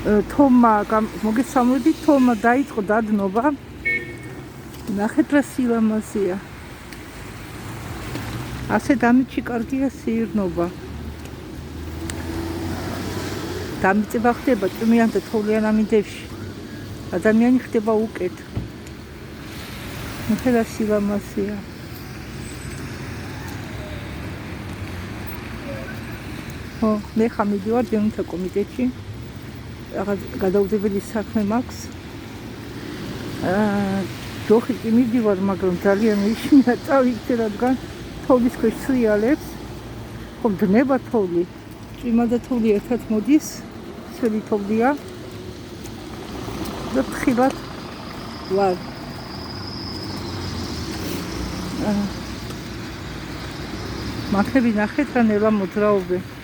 თომა მოგესალმებით, თომა დაიწყო დადნობა. ნახეთ რა სილამაზეა. ასე დამიჩი კარგია სიირნობა. დამიწება ხდება წვიმიან და თოვლიან ამინდებში. ადამიანი ხდება უკეთ. ნახეთ რა სილამაზეა. მე ხა მიდივარ დევნთა კომიტეტში. რაღაც გადაუდებელი საქმე მაქვს. ჯოხი კი მიდივარ, მაგრამ ძალიან ისმია წავიქცე, რადგან თოვლის ქვეშ სრიალებს. ხომ დნება თოვლი. წვიმა და თოვლი ერთად მოდის. სველი თოვლია. და თხილად ვარ. მაქები ნახეთ რა ნელა მოძრაობენ.